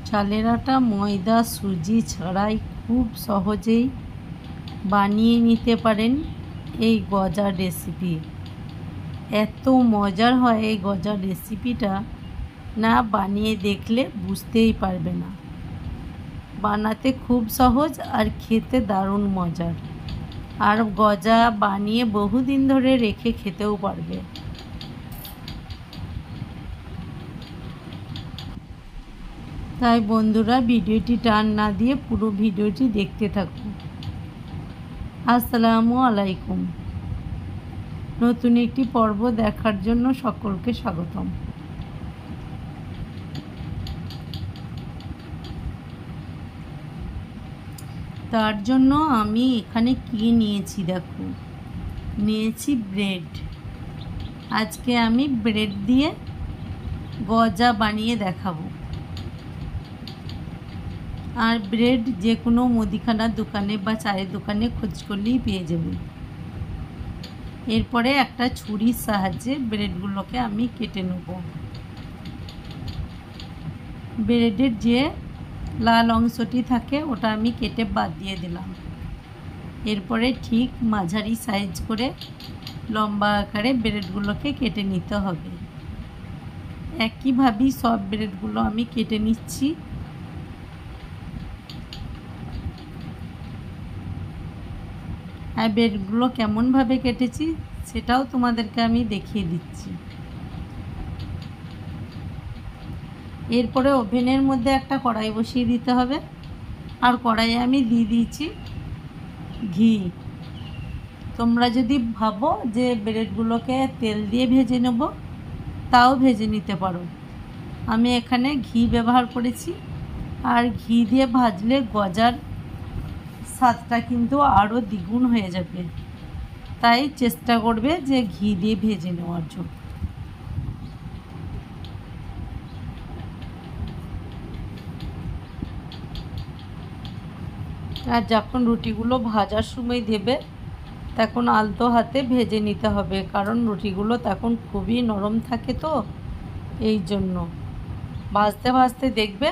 চালের আটা, ময়দা, সুজি ছাড়াই খুব সহজেই বানিয়ে নিতে পারেন এই গজার রেসিপি। এত মজার হয় এই গজার রেসিপিটা, না বানিয়ে দেখলে বুঝতেই পারবে না। বানাতে খুব সহজ আর খেতে দারুণ মজার। আর গজা বানিয়ে বহুদিন ধরে রেখে খেতেও পারবে। তাই বন্ধুরা, ভিডিওটি টান না দিয়ে পুরো ভিডিওটি দেখতে থাকুন। আসসালামু আলাইকুম। নতুন একটি পর্ব দেখার জন্য সকলকে স্বাগতম। তার জন্য আমি এখানে কি নিয়েছি দেখো, নিয়েছি ব্রেড। আজকে আমি ব্রেড দিয়ে গজা বানিয়ে দেখাবো। আর ব্রেড যে কোনো মুদিখানার দোকানে বা চায়ের দোকানে খোঁজ করলেই পেয়ে যাবে। এরপরে একটা ছুরির সাহায্যে ব্রেডগুলোকে আমি কেটে নেব। ব্রেডের যে লাল অংশটি থাকে ওটা আমি কেটে বাদ দিয়ে দিলাম। এরপরে ঠিক মাঝারি সাইজ করে লম্বা আকারে ব্রেডগুলোকে কেটে নিতে হবে। একইভাবেই সব ব্রেডগুলো আমি কেটে নিচ্ছি। আর ব্রেডগুলো কেমনভাবে কেটেছি সেটাও তোমাদেরকে আমি দেখিয়ে দিচ্ছি। এরপরে ওভেনের মধ্যে একটা কড়াই বসিয়ে দিতে হবে। আর কড়াইয়ে আমি দিয়ে দিয়েছি ঘি। তোমরা যদি ভাবো যে ব্রেডগুলোকে তেল দিয়ে ভেজে নেব, তাও ভেজে নিতে পারো। আমি এখানে ঘি ব্যবহার করেছি। আর ঘি দিয়ে ভাজলে গজার স্বাদটা কিন্তু আরও দ্বিগুণ হয়ে যাবে। তাই চেষ্টা করবে যে ঘি দিয়ে ভেজে নেওয়ার জন্য। আর যখন রুটিগুলো ভাজার সময় দেবে তখন আলতো হাতে ভেজে নিতে হবে, কারণ রুটিগুলো তখন খুবই নরম থাকে, তো এই জন্য ভাজতে ভাজতে দেখবে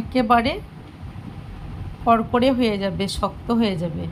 একেবারে কড়কড়ে হয়ে যাবে, শক্ত হয়ে যাবে।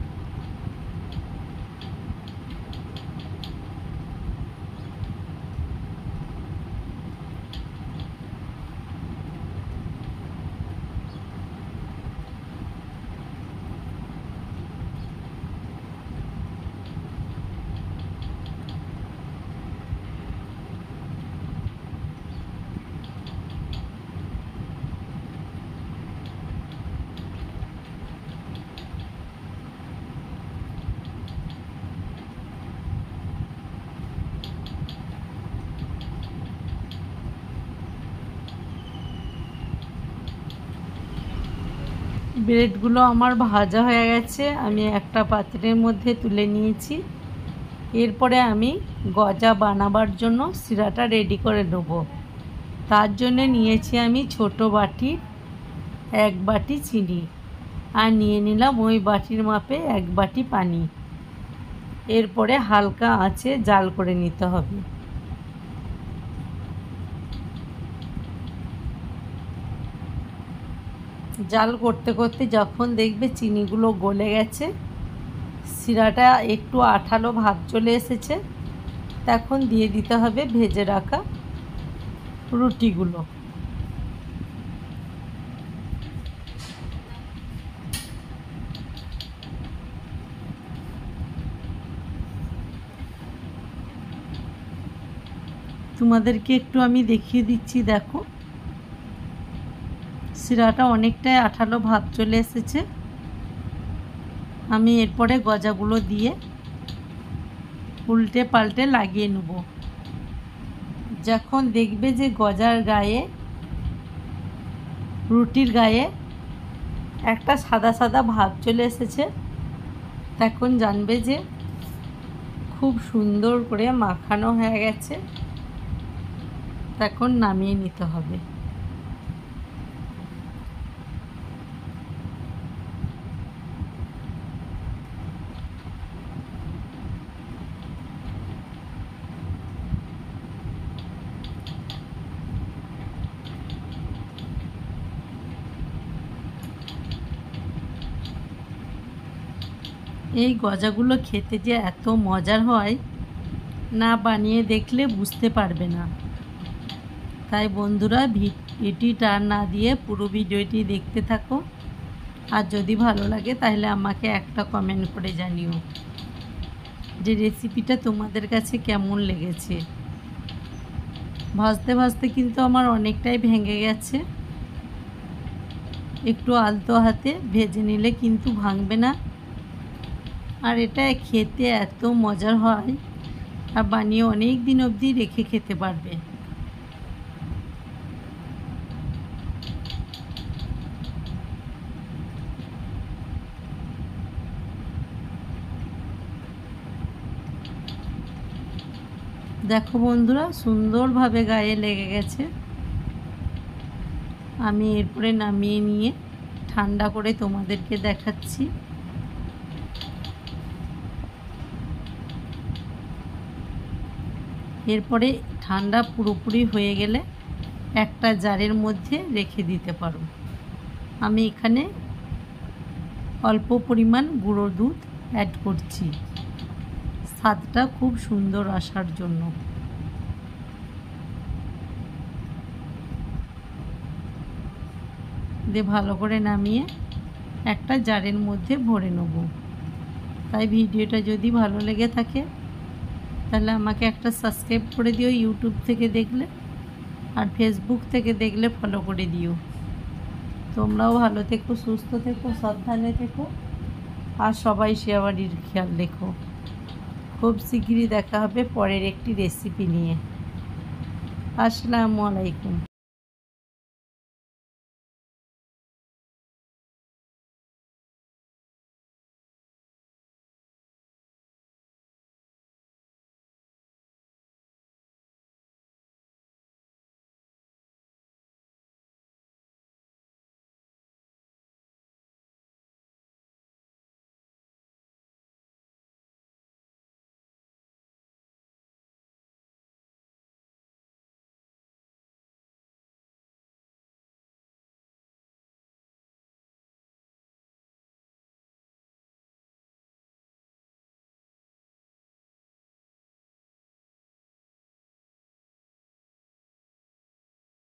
ব্রেডগুলো আমার ভাজা হয়ে গেছে। আমি একটা পাত্রের মধ্যে তুলে নিয়েছি। এরপরে আমি গজা বানাবার জন্য শিরাটা রেডি করে নেব। তার জন্য নিয়েছি আমি ছোট বাটি 1 বাটি চিনি। আর নিয়ে নিলাম ওই বাটির মাপে 1 বাটি পানি। এরপরে হালকা আঁচে জাল করে নিতে হবে। জাল করতে করতে যখন দেখবে চিনিগুলো গলে গেছে, শিরাটা একটু আঠালো ভাব চলে এসেছে, তখন দিয়ে দিতে হবে ভেজে রাখা রুটিগুলো। তোমাদেরকে একটু আমি দেখিয়ে দিচ্ছি, দেখো শিরাটা অনেকটাই আঠালো ভাব চলে এসেছে। আমি এরপরে গজাগুলো দিয়ে উল্টে পাল্টে লাগিয়ে নেব। যখন দেখবে যে গজার গায়ে, রুটির গায়ে একটা সাদা সাদা ভাব চলে এসেছে, তখন জানবে যে খুব সুন্দর করে মাখানো হয়ে গেছে। তখন নামিয়ে নিতে হবে। এই গজাগুলো খেতে যে এত মজার হয়, না বানিয়ে দেখলে বুঝতে পারবে না। তাই বন্ধুরা ভিডিওটি টান না দিয়ে পুরো ভিডিওটি দেখতে থাকো। আর যদি ভালো লাগে তাহলে আমাকে একটা কমেন্ট করে জানিও যে রেসিপিটা তোমাদের কাছে কেমন লেগেছে। ভাজতে ভাজতে কিন্তু আমার অনেকটাই ভেঙে গেছে। একটু আলতো হাতে ভেজে নিলে কিন্তু ভাঙবে না। আর এটা খেতে এত মজার হয়, আর বানিয়ে অনেক দিন অবধি রেখে খেতে পারবে। দেখো বন্ধুরা, সুন্দরভাবে গায়ে লেগে গেছে। আমি এরপরে নামিয়ে নিয়ে ঠান্ডা করে তোমাদেরকে দেখাচ্ছি। এরপরে ঠান্ডা পুরোপুরি হয়ে গেলে একটা জারের মধ্যে রেখে দিতে পারো। আমি এখানে অল্প পরিমাণ গুঁড়ো দুধ অ্যাড করছি, স্বাদটা খুব সুন্দর আসার জন্য। দিয়ে ভালো করে নামিয়ে একটা জারের মধ্যে ভরে নেব। তাই ভিডিওটা যদি ভালো লেগে থাকে তাহলে আমাকে একটা সাবস্ক্রাইব করে দিও ইউটিউব থেকে দেখলে, আর ফেসবুক থেকে দেখলে ফলো করে দিও। তোমরাও ভালো থেকো, সুস্থ থেকো, সাবধানে থেকো, আর সবাই সবারই খেয়াল রেখো। খুব শিগগিরই দেখা হবে পরের একটি রেসিপি নিয়ে। আসসালামু আলাইকুম।